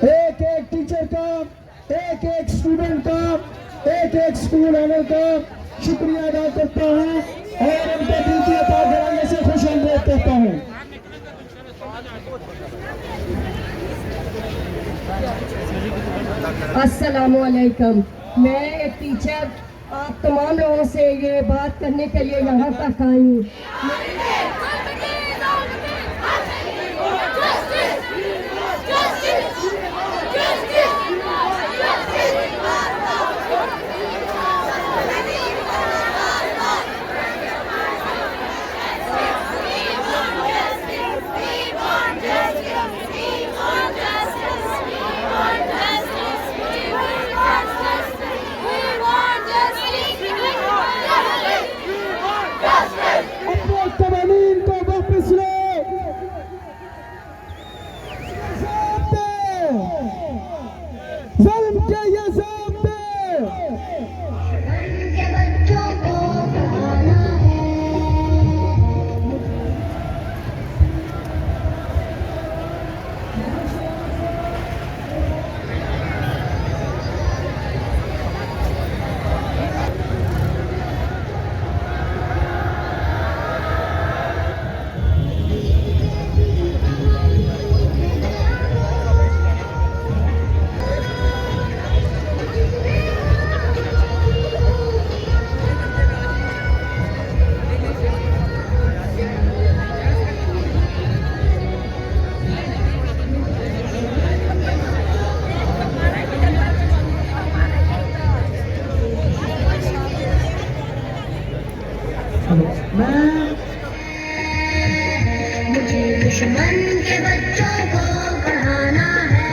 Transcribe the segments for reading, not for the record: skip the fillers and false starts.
एक एक टीचर का, एक एक स्टूडेंट का, एक एक स्कूल ओनर का शुक्रिया अदा करता हूँ और उनके दिल की अता कराने से खुश आमदीद कहता हूँ। अस्सलामुअलैकुम। मैं एक टीचर आप तमाम लोगों से ये बात करने के लिए यहाँ तक आई हूँ। मुझे दुश्मन के बच्चों को पढ़ाना है।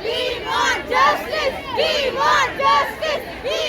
We want justice! We want justice! We